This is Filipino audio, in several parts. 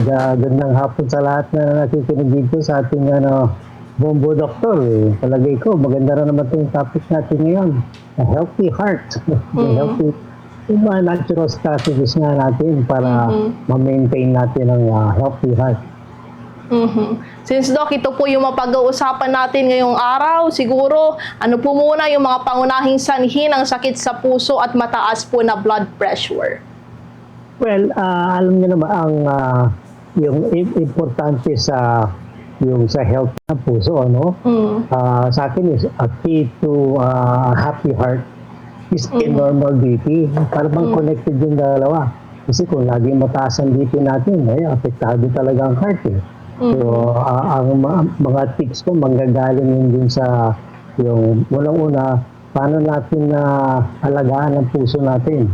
Gandang hapon sa lahat na nakikinig dito sa ating Bombo Doktor. Palagay ko, maganda na naman itong topic natin ngayon. A healthy heart. A healthy, yung mga natural strategies nga natin para ma-maintain natin ang healthy heart. Since Doc, ito po yung mapag-uusapan natin ngayong araw, siguro, ano po muna yung mga pangunahing sanhi ng sakit sa puso at mataas po na blood pressure? Well, alam niyo naman ang yung importante sa yung sa health ng puso, ano? Sa akin is a key to happy heart is a normal BP. Para bang connected yung dalawa. Kasi kung laging mataas ang BP natin, apektado talaga ang heart eh. So, ang mga tips ko manggagaling yun din sa yung unang-una, paano natin na alagaan ang puso natin.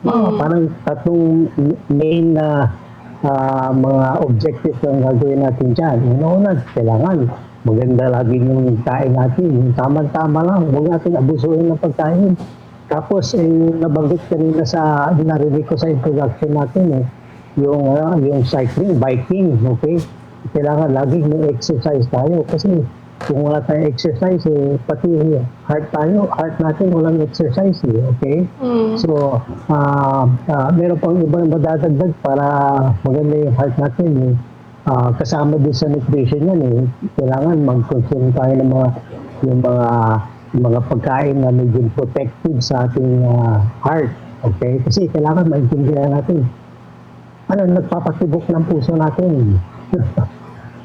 Parang tatlong main na mga objectives ang gagawin natin dyan. Una, kailangan maganda lagi yung kain natin. Yung tamang-tama lang. Huwag natin abusuhin ng pagkain. Tapos, nabanggit kanina sa, narinig ko sa introduction natin yung cycling, biking, okay? Kailangan lagi may exercise tayo. Kasi kung wala tayong exercise, pati heart natin walang exercise, okay? So, meron pang ibang madadagdag para maganda yung heart natin, kasama din sa nutrition yan, kailangan mag-consume tayo ng mga pagkain na medyo protective sa ating heart, okay? Kasi kailangan maintindihan natin nagpapatibok ng puso natin.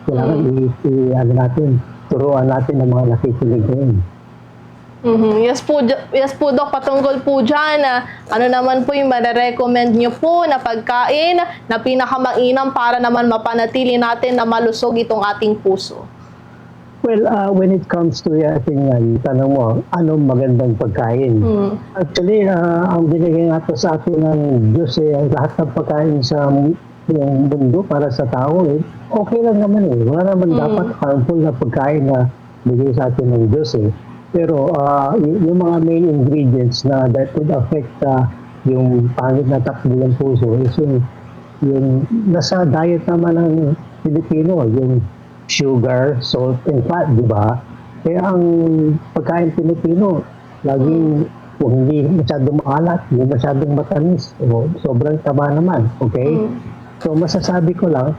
Kailangan natin turuan natin ng mga nakikinig ngayon. Yes po, Doc, patungkol po dyan, ano naman po yung mare-recommend nyo po na pagkain na pinakamainam para naman mapanatili natin na malusog itong ating puso? Well, when it comes to ating tanong mo, anong magandang pagkain? Actually, ang binigay nga sa atin ng Diyos, lahat ng pagkain sa yung mundo para sa tao, okay lang naman Wala naman dapat harmful na pagkain na bigay sa atin ng Diyos Pero yung mga main ingredients na that would affect yung pangit na takbo ng puso is yung nasa diet naman ng Pilipino, yung sugar, salt, and fat, di ba? Kaya ang pagkain Pilipino, laging hindi masyadong maalat, hindi masyadong matamis, sobrang taba naman, okay? So masasabi ko lang,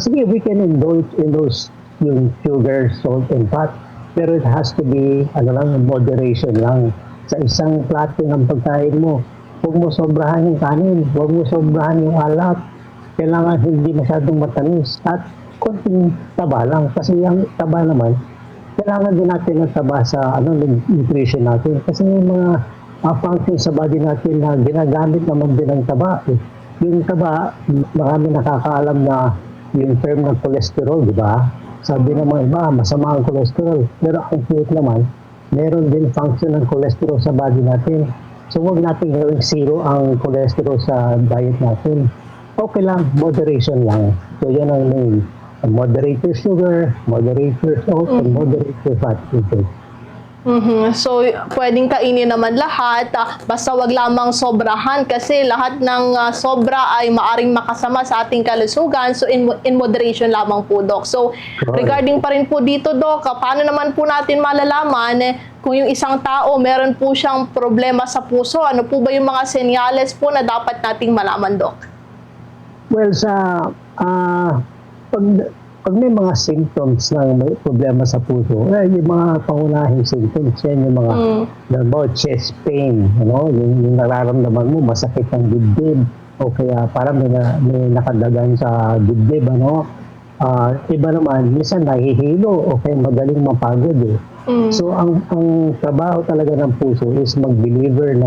sige, we can indulge in those yung sugar, salt, and fat, pero it has to be, moderation lang. Sa isang plato ng pagkain mo, huwag mo sobrahan yung kanin, huwag mo sobrahan yung alat, kailangan hindi masyadong matamis, at konting taba lang. Kasi yung taba naman, kailangan din natin ng taba sa nutrition natin. Kasi yung mga function sa body natin na ginagamit naman din ng taba. Yung taba, marami nakakaalam na yung term ng cholesterol, di ba? Sabi ng mga iba, masama ang cholesterol. Pero ang truth naman, meron din function ng cholesterol sa body natin. So huwag natin gawing zero ang cholesterol sa diet natin. Okay lang, moderation lang. So yan ang main. Moderate your sugar, moderate your salt, and moderate your fat intake. So, pwedeng kainin naman lahat, basta wag lamang sobrahan kasi lahat ng sobra ay maaring makasama sa ating kalusugan. So, in moderation lamang po, Doc. So, regarding pa rin po dito, Doc, paano naman po natin malalaman kung yung isang tao meron po siyang problema sa puso? Ano po ba yung mga senyales po na dapat nating malaman, Doc? Well, pag may mga symptoms ng may problema sa puso, yung mga pangunahing symptoms, yan yung mga chest pain, yung nararamdaman mo, masakit ang dibdib, o kaya parang may nakadagan sa dibdib, iba naman, minsan nahihilo, o kaya madaling mapagod So, ang trabaho talaga ng puso is mag-deliver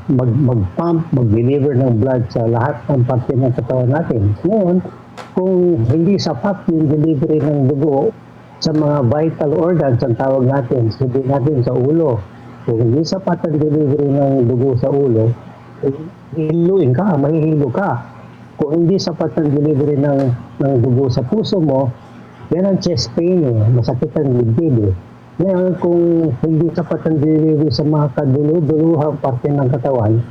mag-pump, mag-deliver ng blood sa lahat ng parte ng katawan natin. Ngayon, kung hindi sapat yung delivery ng dugo sa mga vital organs, ang tawag natin, sabihin natin sa ulo. Kung hindi sapat ang delivery ng dugo sa ulo, mahihilo ka. Kung hindi sapat ang delivery ng dugo sa puso mo, yan ang chest pain masakit ang dibdib Ngayon, kung hindi sapat ang delivery sa mga kadulu-duluhang parte ng katawan,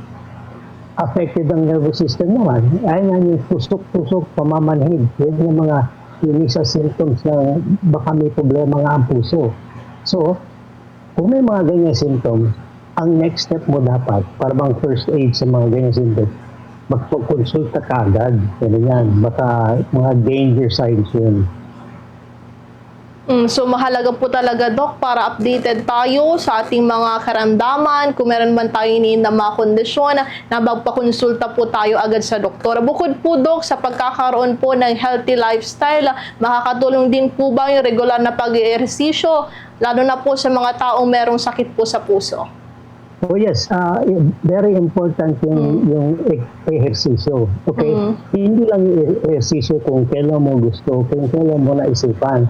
affected ang nervous system naman, ay nga yung tusok-tusok, pamamanhid. Yan yung mga initial symptoms na baka may problema nga ang puso. So, kung may mga ganyan symptoms, ang next step mo dapat, para bang first aid sa mga ganyan symptoms, magpakonsulta ka agad. Yan. Baka mga danger signs yun. So mahalaga po talaga, Doc, para updated tayo sa ating mga karamdaman. Kung meron man tayo na mga kondisyon, na magpakonsulta po tayo agad sa doktor. Bukod po, Doc, sa pagkakaroon po ng healthy lifestyle, makakatulong din po ba yung regular na pag-ehersisyo, lalo na po sa mga taong merong sakit po sa puso? Oh yes, very important yung ehersisyo. Okay? Hindi lang yung ehersisyo kung kailan mo gusto, kung kailan mo naisipan.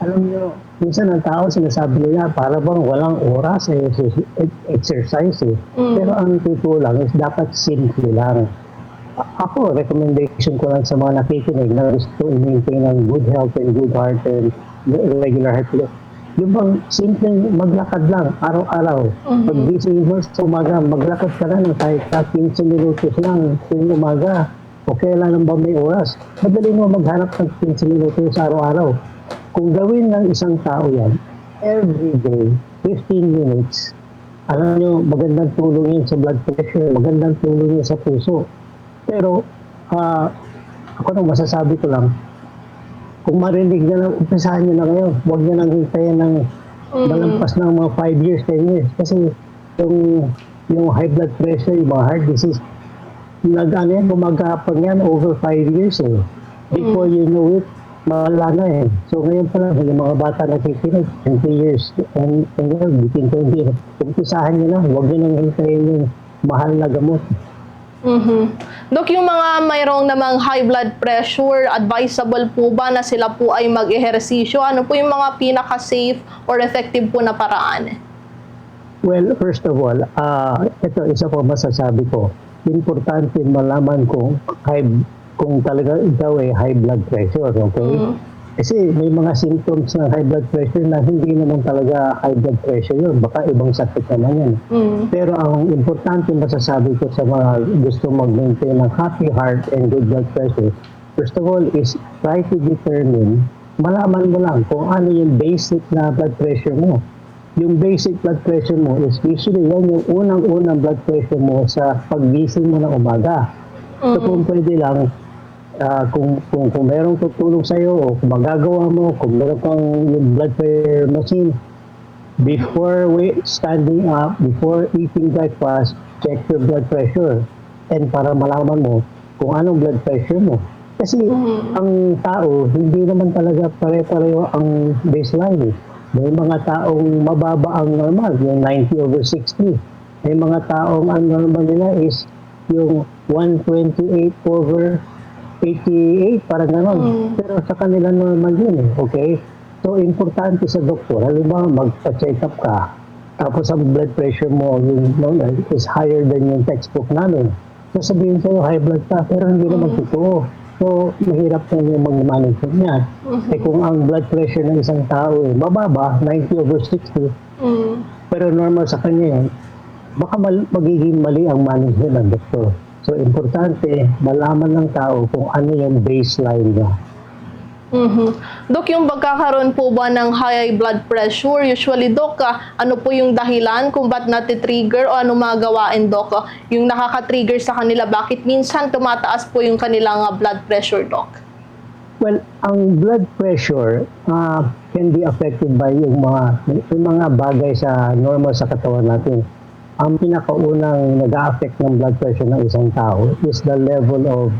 Alam nyo, minsan ang tao sinasabi nila para bang walang oras sa exercise eh. Pero ang totoo lang is dapat simple lang. Ako, recommendation ko lang sa mga nakikinig na gusto i-maintain ng good health and good heart and regular heart rate. Yung bang simpleng maglakad lang, araw-araw. Pag gising mo sa umaga, maglakad ka lang kahit 15 minutos lang tuwing umaga. O kailan ba may oras? Madali mo maghanap ng 15 minutos sa araw-araw. Kung gawin ng isang tao yan, every day, 15 minutes, alam nyo, magandang tulong yun sa blood pressure, magandang tulong yun sa puso. Pero, ako nang masasabi ko lang, kung marinig na lang, umpisahan nyo na ngayon, huwag nyo nang hintayin ng malampas ng mga 5 years, 10 years. Kasi yung high blood pressure, yung mga heart disease, gumagapang yan over 5 years eh. Before you know it, wala na eh. So ngayon pa lang, yung mga bata nakikinig, 20 years, and between 20 years, umpisahan nyo na, huwag nyo nang hintayin yung mahal na gamot. Dok, yung mga mayroong namang high blood pressure, advisable po ba na sila po ay mag-ehersisyo? Ano po yung mga pinaka-safe or effective po na paraan? Well, first of all, ito isa po masasabi ko, importante malaman kung talaga ikaw ay high blood pressure, okay? Kasi may mga symptoms ng high blood pressure na hindi naman talaga high blood pressure yun. Baka ibang sakit naman yan. Pero ang importante masasabi ko sa mga gusto mag-maintain ng happy heart and good blood pressure, first of all is try to determine, malaman mo lang kung ano yung basic na blood pressure mo. Yung basic blood pressure mo is usually yan yung unang-unang blood pressure mo sa paggising mo ng umaga. So kung pwede lang, kung merong tutulong sa'yo o kung magagawa mo, kung meron kang yung blood pressure machine, before standing up, before eating breakfast, check your blood pressure. And para malaman mo kung anong blood pressure mo. Kasi ang tao, hindi naman talaga pare-pareho ang baseline. May mga taong mababa ang normal, yung 90/60. May mga taong ang normal nila is yung 128/88, parang gano'n. Pero sa kanila normal yun eh, okay? So, importante sa doktor, halimbawa magpa-check up ka, tapos ang blood pressure mo yung normal is higher than yung textbook namin. So, sabihin sa'yo, high blood ka, pero hindi naman totoo. So, mahirap na yung mag-manage niya. Eh kung ang blood pressure ng isang tao eh, mababa, 90/60, pero normal sa kanya yun, baka magiging mali ang management ng doktor. So, importante, malaman ng tao kung ano yung baseline niya. Dok, yung pagkakaroon po ba ng high blood pressure, usually, Dok, ano po yung dahilan kung ba't natitrigger o ano mga gawain, Dok, yung nakaka-trigger sa kanila? Bakit minsan tumataas po yung kanilang blood pressure, Dok? Well, ang blood pressure can be affected by yung mga bagay sa normal sa katawan natin. Ang pinakaunang nag-a-affect ng blood pressure ng isang tao is the level of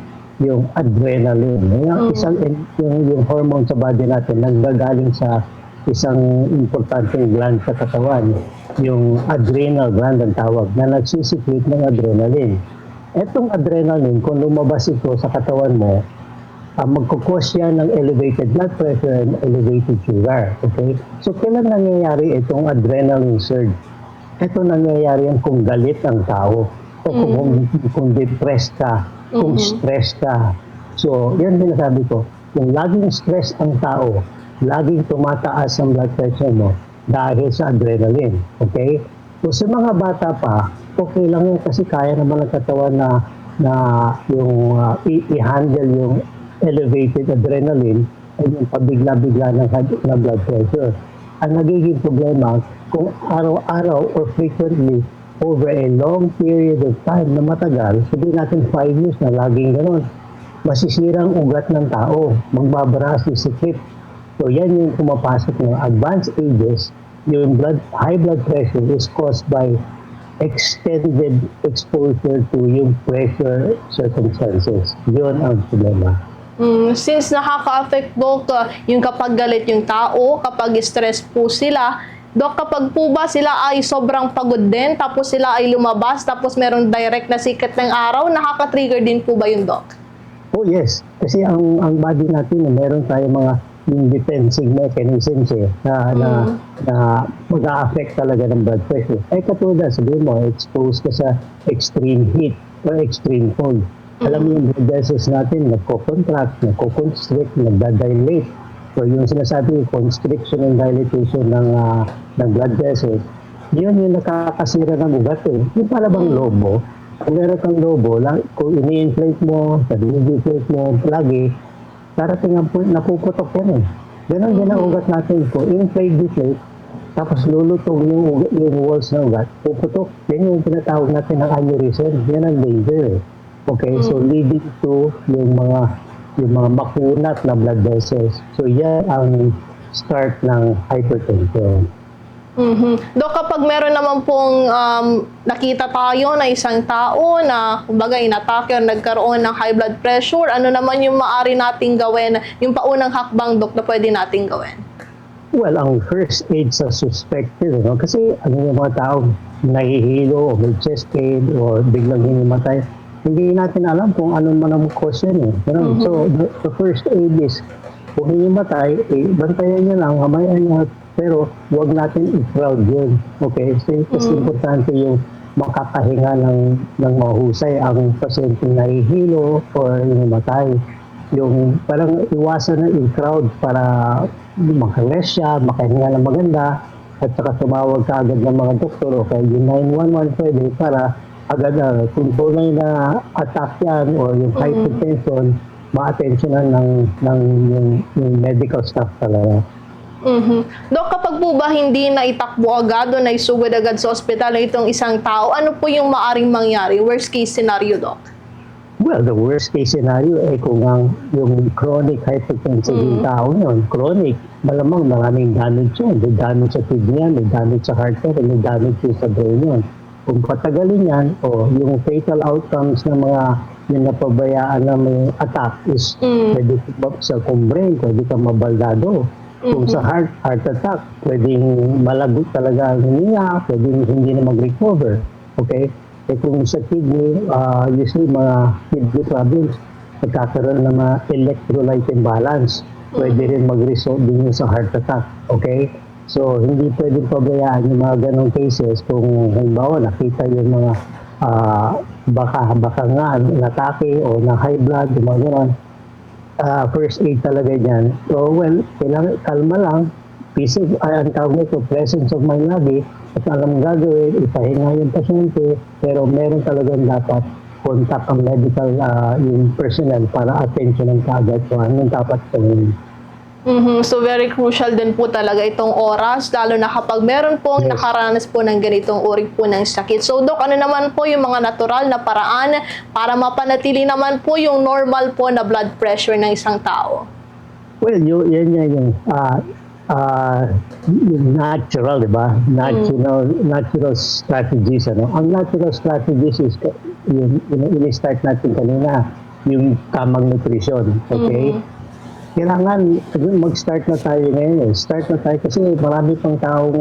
yung adrenaline. Yung hormone sa body natin nanggagaling sa isang importanteng gland sa katawan, yung adrenal gland ang tawag, na nagsisecrete ng adrenaline. Etong adrenaline, kung lumabas ito sa katawan mo, magkukos yan ng elevated blood pressure and elevated sugar. Okay? So, kailan nangyayari itong adrenaline surge? Ito nangyayari yan kung galit ang tao o kung depressed ka, kung stress ka. So, yan sinasabi ko, kung laging stress ang tao, laging tumataas ang blood pressure mo dahil sa adrenaline. Okay? So, sa mga bata pa, okay lang yun kasi kaya naman ng katawan na i-handle yung elevated adrenaline ay yung pabigla-bigla ng na blood pressure. Ang nagiging problema, kung araw-araw or frequently over a long period of time na matagal, sabihin natin 5 years na laging gano'n, masisira ang ugat ng tao, magbabara, sisikip. So yan yung pumapasok ng advanced ages, yung high blood pressure is caused by extended exposure to yung pressure circumstances. Yun ang problema. Since nakaka-affect, Dok, yung kapag galit yung tao, kapag stress po sila, Dok, kapag po ba sila ay sobrang pagod din, tapos sila ay lumabas, tapos meron direct na sikat ng araw, nakaka-trigger din po ba yun, Dok? Oh yes, kasi ang body natin, meron tayo mga yung defensive mechanisms na mag-a-affect talaga ng blood pressure. Ay katulad, sabihin mo, exposed ka sa extreme heat or extreme cold. Alam mo yung blood vessels natin, nagko-contract, nagko-constrict, nagda-dilate. So yung sinasabi, constriction and dilatation ng blood vessels, yun yung nakakasira ng ugat eh. Yung para bang lobo, kung meron kang lobo, kung ini-inflate mo, i-deflate mo, lagi, darating ang napuputok yan eh. Ganon din ang ugat natin. Kung inflate, deflate, tapos lulutong yung walls ng ugat, puputok. Yan yung tinatawag natin ng aneurysm. Yan ang danger eh. Okay, so leading to yung mga makunat na blood vessels. So yan ang start ng hypertension. Dok, kapag meron naman pong nakita tayo na isang tao na kumbaga inatake o nagkaroon ng high blood pressure, ano naman yung maaari nating gawin, yung paunang hakbang, Dok, na pwede nating gawin? Well, ang first aid sa suspected, kasi yung mga tao nahihilo o may chest pain o biglang hinimatay, hindi natin alam kung ano man ang cause yan eh. So, the first aid is, kung hinimatay, bantayan niya lang, hamayan niya, pero huwag natin i-crowd yun. Okay? So, kasi importante yung makakahinga ng mahusay ang pasyente nahihilo or hinimatay. Yung parang iwasan na i-crowd para makarest siya, makahinga ng maganda, at saka tumawag ka agad ng mga doktor o kaya yung 911 pwede para agad kung tunay na attack yan o yung hypertension, ma-attentionan ng yung medical staff talaga. Dok, kapag po ba hindi na itakbo agad o naisugod agad sa ospital na itong isang tao, ano po yung maaring mangyari? Worst case scenario, Dok? Well, the worst case scenario ay kung yung chronic hypertensive yung tao yun, chronic, malamang maraming damage yun. May damage sa kidney yan, may damage sa heart yan, may damage yun sa brain yun. Kung patagalin yan, yung fatal outcomes ng mga yung napabayaan na may attack is pwede sa brain, pwede kang mabaldado. Kung sa heart attack, pwedeng malagot talaga ang hininga, pwedeng hindi na mag-recover. Okay? Kung sa kidney, usually mga kidney problems, nagkakaroon ng mga electrolyte imbalance. Pwede rin mag-result din yun sa heart attack. Okay? So, hindi pwedeng pabayaan yung mga ganong cases kung halimbawa nakita yung mga baka nga natake o na high blood, yung mga ganon. First aid talaga dyan. So, well, kailangan kalma lang. Peace of, ang tawag nito, presence of mind lagi. At alam gagawin, ipahinga yung pasyente, pero meron talagang dapat contact ang medical yung personnel para attention ng kaagad kung anong dapat gawin. So very crucial din po talaga itong oras, lalo na kapag meron pong nakaranas po ng ganitong uri po ng sakit. So Dok, ano naman po yung mga natural na paraan para mapanatili naman po yung normal po na blood pressure ng isang tao? Well, yan yung natural, di ba? Natural strategies. Ang natural strategies is yung ini-start natin kanina, yung tamang nutrition. Okay? Kailangan mag-start na tayo ngayon. Start na tayo kasi marami pang taong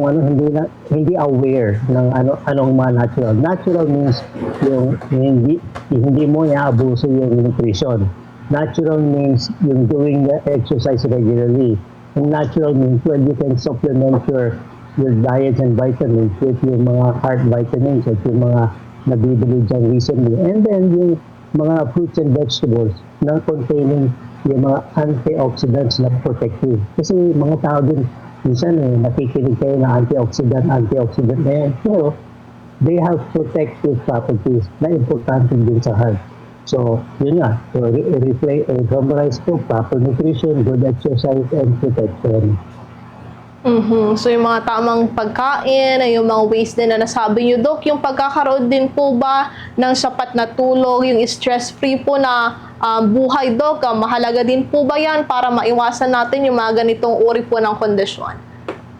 hindi aware ng anong mga natural. Natural means yung hindi mo iaabuso yung nutrition. Natural means yung doing the exercise regularly. And natural means when you can supplement your diet and vitamins with yung mga heart vitamins at yung mga nabibili dyan recently. And then yung mga fruits and vegetables na containing yung mga antioxidants na protective. Kasi mga tao din, minsan nakikinig kayo na antioxidant na yan. Pero they have protective properties na importante din sa heart. So, yun nga. So, summarize ko, proper nutrition, good exercise, and protection. So, yung mga tamang pagkain, yung mga ways din na nasabi nyo, Dok, yung pagkakaroon din po ba ng sapat na tulog, yung stress-free po na buhay, Dok, mahalaga din po ba yan para maiwasan natin yung mga ganitong uri po ng kondisyon?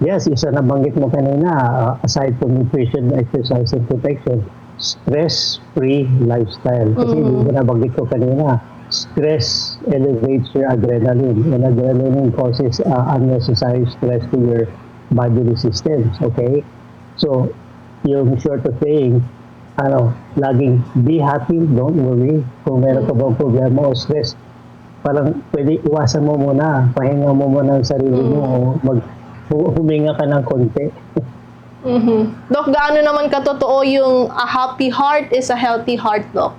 Yes, isa na banggit mo kanina, aside from nutrition, exercise, and protection, stress-free lifestyle. Kasi hindi ko nabanggit ko kanina, stress elevates your adrenaline, and adrenaline causes unnecessary stress to your bodily systems, okay? So, yung short of saying, laging be happy, don't worry. Kung meron ka bang problema o stress, parang pwede iwasan mo muna, pahinga mo muna ang sarili mo, huminga ka ng konti. Dok, gaano naman katotoo yung a happy heart is a healthy heart, Dok?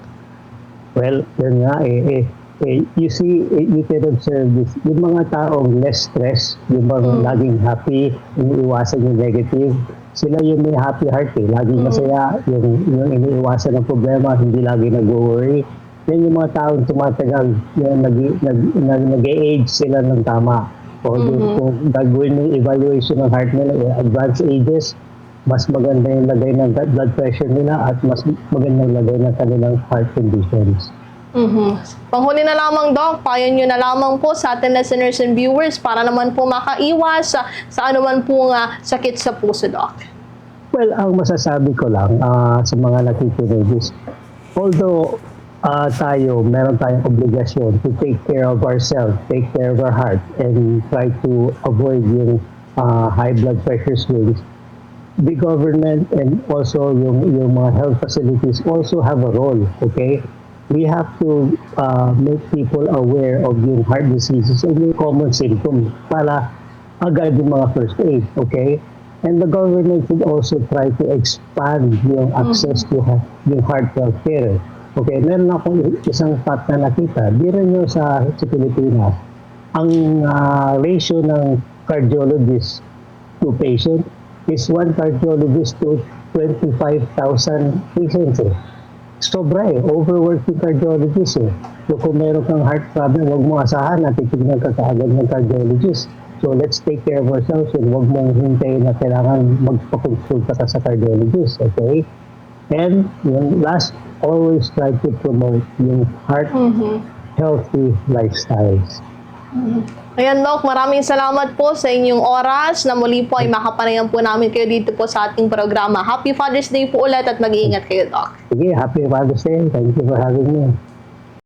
Well, yun nga, you see, you can observe this. Yung mga taong less stress, yung mga laging happy, iniiwasan yung negative, sila yung may happy heart eh. Laging masaya, yung iniiwasan ng problema, hindi lagi nag-worry. Yan yung mga taong tumatagal, yung nag-age sila ng tama. O kung gagawin yung evaluation ng heart nila, advanced ages, mas maganda yung lagay ng blood pressure nila at mas maganda yung lagay ng kanilang heart conditions. Panghuli na lamang, Doc, payo nyo na lamang po sa ating listeners and viewers para naman po makaiwas sa anuman po sakit sa puso, Doc. Well, ang masasabi ko lang sa mga nakikinig is, although meron tayong obligasyon to take care of ourselves, take care of our heart, and try to avoid yung high blood pressure swings, the government and also yung mga health facilities also have a role, okay? We have to make people aware of yung heart diseases and yung common symptoms para agad yung mga first aid, okay? And the government should also try to expand yung access to yung heart health care. Okay, meron akong isang fact na nakita, di rin yung sa Pilipinas, ang ratio ng cardiologist to patient is one cardiologist to 25,000 patients. Sobra overworking cardiologist So kung meron kang heart problem, huwag mo asahan na titignan ka kaagad ng cardiologist. So let's take care of ourselves and huwag mong hintayin na kailangan magpakonsulta ka sa cardiologist, okay? And yung last, always try to promote yung heart healthy lifestyles. Ayan, Doc, maraming salamat po sa inyong oras na muli po ay makapanayan po namin kayo dito po sa ating programa. Happy Father's Day po ulit at mag-iingat kayo, Doc. Sige, happy Father's Day. Thank you for having me.